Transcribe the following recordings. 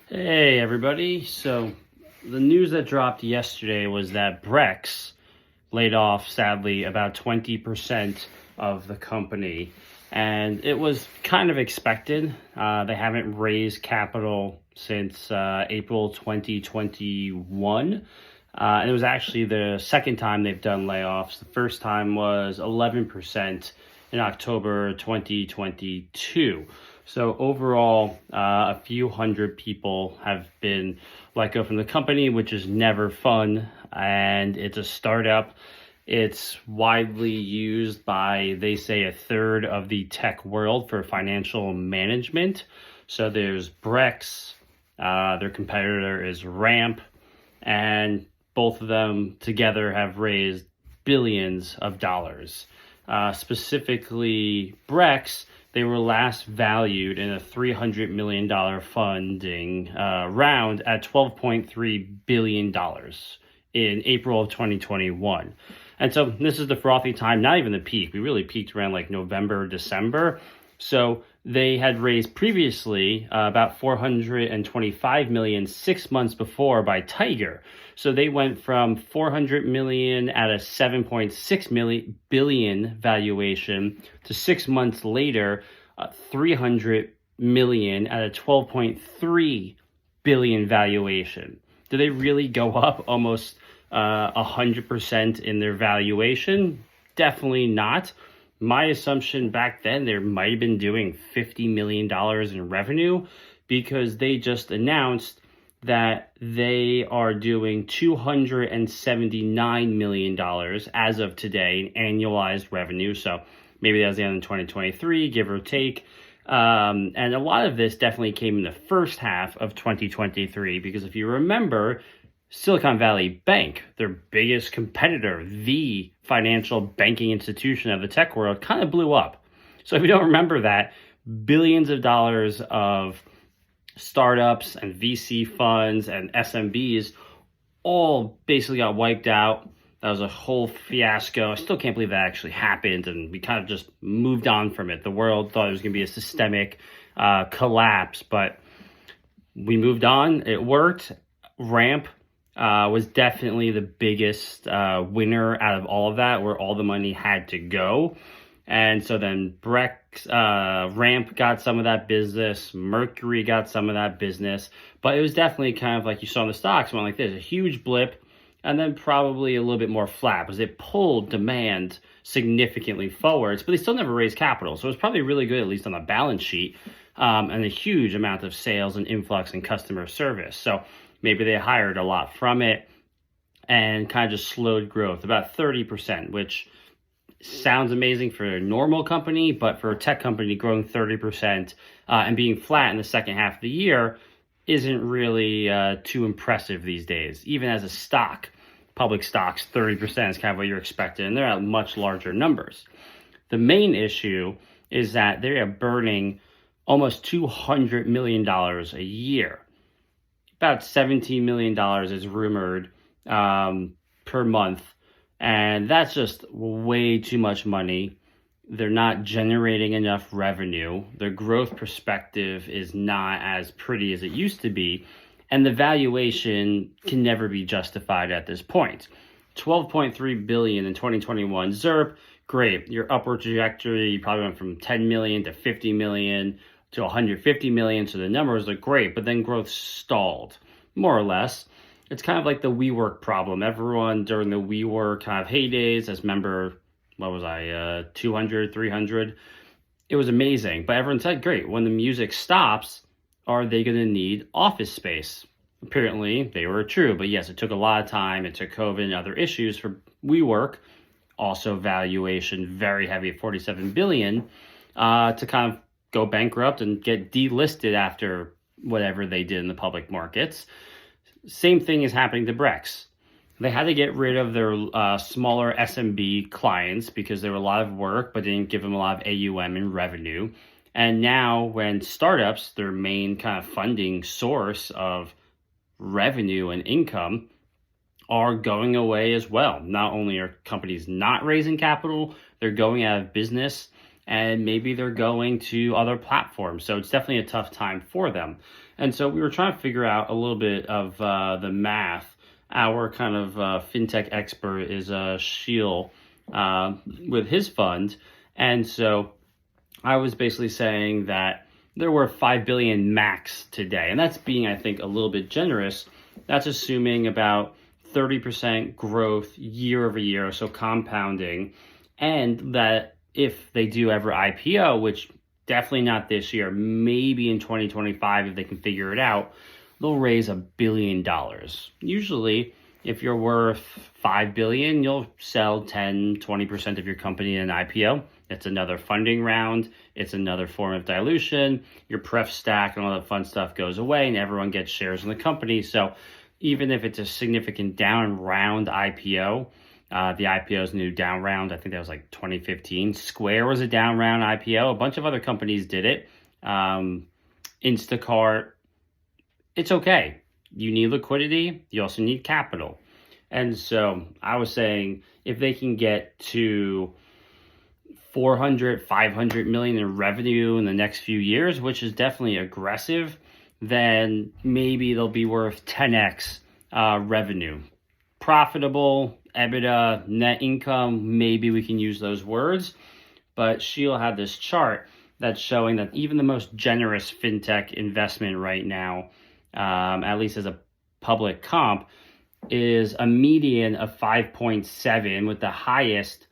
Hey everybody. So the news that dropped yesterday was that Brex laid off, sadly, about 20% of the company. And it was kind of expected. They haven't raised capital since April 2021. And it was actually the second time they've done layoffs. The first time was 11% in October 2022. So overall, a few hundred people have been let go from the company, which is never fun. And it's a startup. It's widely used by, they say, a third of the tech world for financial management. So there's Brex, their competitor is Ramp, and both of them together have raised billions of dollars. Specifically, Brex, they were last valued in a $300 million funding round at $12.3 billion in April of 2021. And so this is the frothy time, not even the peak. We really peaked around like November, December. So they had raised previously about 425 million 6 months before by Tiger. So they went from 400 million at a 7.6 billion valuation to 6 months later, 300 million at a 12.3 billion valuation. Do they really go up almost 100% in their valuation? Definitely not. My assumption back then, they might have been doing $50 million in revenue, because they just announced that they are doing $279 million as of today in annualized revenue. So maybe that was the end of 2023, give or take. And a lot of this definitely came in the first half of 2023, because if you remember, Silicon Valley Bank, their biggest competitor, the financial banking institution of the tech world, kind of blew up. So if you don't remember that, billions of dollars of startups and VC funds and SMBs all basically got wiped out. That was a whole fiasco. I still can't believe that actually happened, and we kind of just moved on from it. The world thought it was going to be a systemic collapse, but we moved on. It worked. Ramp was definitely the biggest winner out of all of that, where all the money had to go. And so then Brex, Ramp got some of that business, Mercury got some of that business, but it was definitely kind of like you saw in the stocks, went like this, a huge blip, and then probably a little bit more flat, because it pulled demand significantly forwards, but they still never raised capital. So it was probably really good, at least on the balance sheet, and a huge amount of sales and influx and customer service. So maybe they hired a lot from it and kind of just slowed growth, about 30%, which sounds amazing for a normal company, but for a tech company growing 30% and being flat in the second half of the year isn't really too impressive these days. Even as a stock, public stocks, 30% is kind of what you're expecting, and they're at much larger numbers. The main issue is that they are burning almost $200 million a year. About $17 million is rumored per month. And that's just way too much money. They're not generating enough revenue. Their growth perspective is not as pretty as it used to be. And the valuation can never be justified at this point. 12.3 billion in 2021. ZERP, great. Your upward trajectory, you probably went from 10 million to 50 million to 150 million. So the numbers look great, but then growth stalled, more or less. It's kind of like the WeWork problem. Everyone during the WeWork kind of heydays, as member, 200, 300, it was amazing. But everyone said, great, when the music stops, are they going to need office space? Apparently, they were true. But yes, it took a lot of time. It took COVID and other issues for WeWork, also valuation very heavy at 47 billion, to kind of go bankrupt and get delisted after whatever they did in the public markets. Same thing is happening to Brex. They had to get rid of their smaller SMB clients because there were a lot of work, but didn't give them a lot of AUM and revenue. And now when startups, their main kind of funding source of revenue and income, are going away as well. Not only are companies not raising capital, they're going out of business, and maybe they're going to other platforms. So it's definitely a tough time for them. And so we were trying to figure out a little bit of the math. Our kind of fintech expert is Sheil with his fund. And so I was basically saying that they're worth 5 billion max today. And that's being, I think, a little bit generous. That's assuming about 30% growth year over year, so compounding. And that if they do ever IPO, which definitely not this year, maybe in 2025 if they can figure it out, they'll raise $1 billion. Usually, if you're worth 5 billion, you'll sell 10, 20% of your company in an IPO. It's another funding round. It's another form of dilution. Your pref stack and all that fun stuff goes away and everyone gets shares in the company. So even if it's a significant down round IPO, the IPO's new down round, I think that was like 2015. Square was a down round IPO. A bunch of other companies did it. Instacart, it's okay. You need liquidity. You also need capital. And so I was saying if they can get to 400, 500 million in revenue in the next few years, which is definitely aggressive, then maybe they'll be worth 10x revenue. Profitable, EBITDA, net income, maybe we can use those words. But Sheil had this chart that's showing that even the most generous fintech investment right now, at least as a public comp, is a median of 5.7 with the highest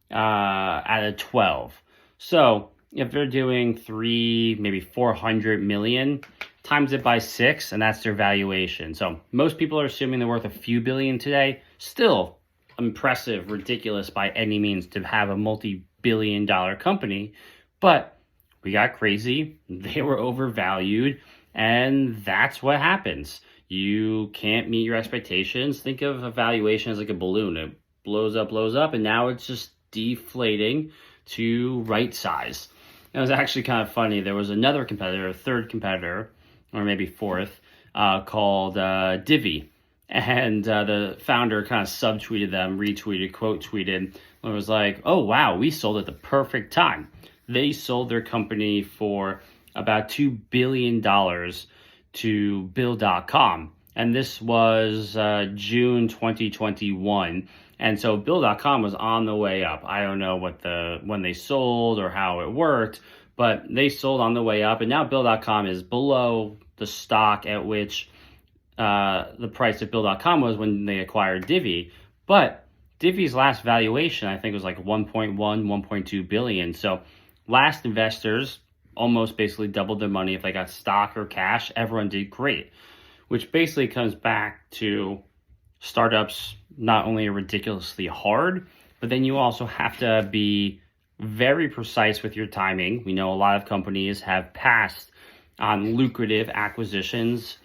out of 12. So if they're doing 3, maybe 400 million, times it by 6, and that's their valuation. So most people are assuming they're worth a few billion today. Still impressive, ridiculous by any means to have a multi-billion-dollar company. But we got crazy. They were overvalued. And that's what happens. You can't meet your expectations. Think of a valuation as like a balloon. It blows up, and now it's just deflating to right size. It was actually kind of funny. There was another competitor, a third competitor, or maybe fourth, called Divvy. And the founder kind of subtweeted them, retweeted, quote tweeted, and was like, oh, wow, we sold at the perfect time. They sold their company for about $2 billion to Bill.com. And this was June 2021. And so Bill.com was on the way up. I don't know when they sold or how it worked, but they sold on the way up. And now Bill.com is below the stock at which the price of Bill.com was when they acquired Divvy. But Divvy's last valuation, I think, was like 1.2 billion. So last investors almost basically doubled their money. If they got stock or cash, everyone did great, which basically comes back to startups not only are ridiculously hard, but then you also have to be very precise with your timing. We know a lot of companies have passed on lucrative acquisitions.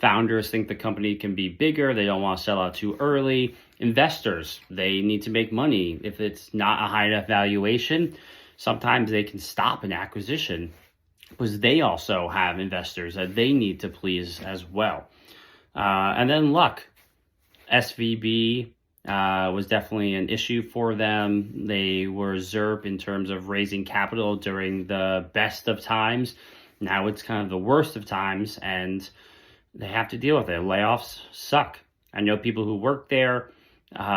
Founders think the company can be bigger. They don't want to sell out too early. Investors, they need to make money. If it's not a high enough valuation, sometimes they can stop an acquisition because they also have investors that they need to please as well. And then luck. SVB was definitely an issue for them. They were ZERP in terms of raising capital during the best of times. Now it's kind of the worst of times, and they have to deal with it. Layoffs suck. I know people who work there.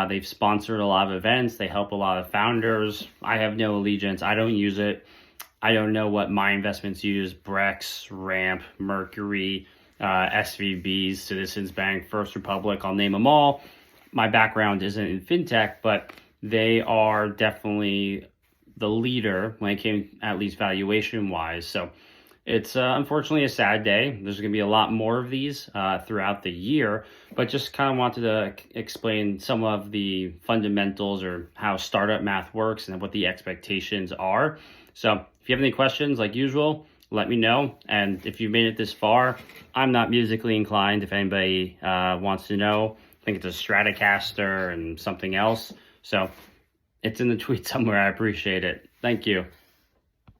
They've sponsored a lot of events. They help a lot of founders. I have no allegiance. I don't use it. I don't know what my investments use. Brex, Ramp, Mercury, SVBs, Citizens Bank, First Republic. I'll name them all. My background isn't in fintech, but they are definitely the leader when it came, at least valuation-wise. So it's unfortunately a sad day. There's going to be a lot more of these throughout the year, but just kind of wanted to explain some of the fundamentals or how startup math works and what the expectations are. So if you have any questions, like usual, let me know. And if you've made it this far, I'm not musically inclined. If anybody wants to know, I think it's a Stratocaster and something else. So it's in the tweet somewhere. I appreciate it. Thank you.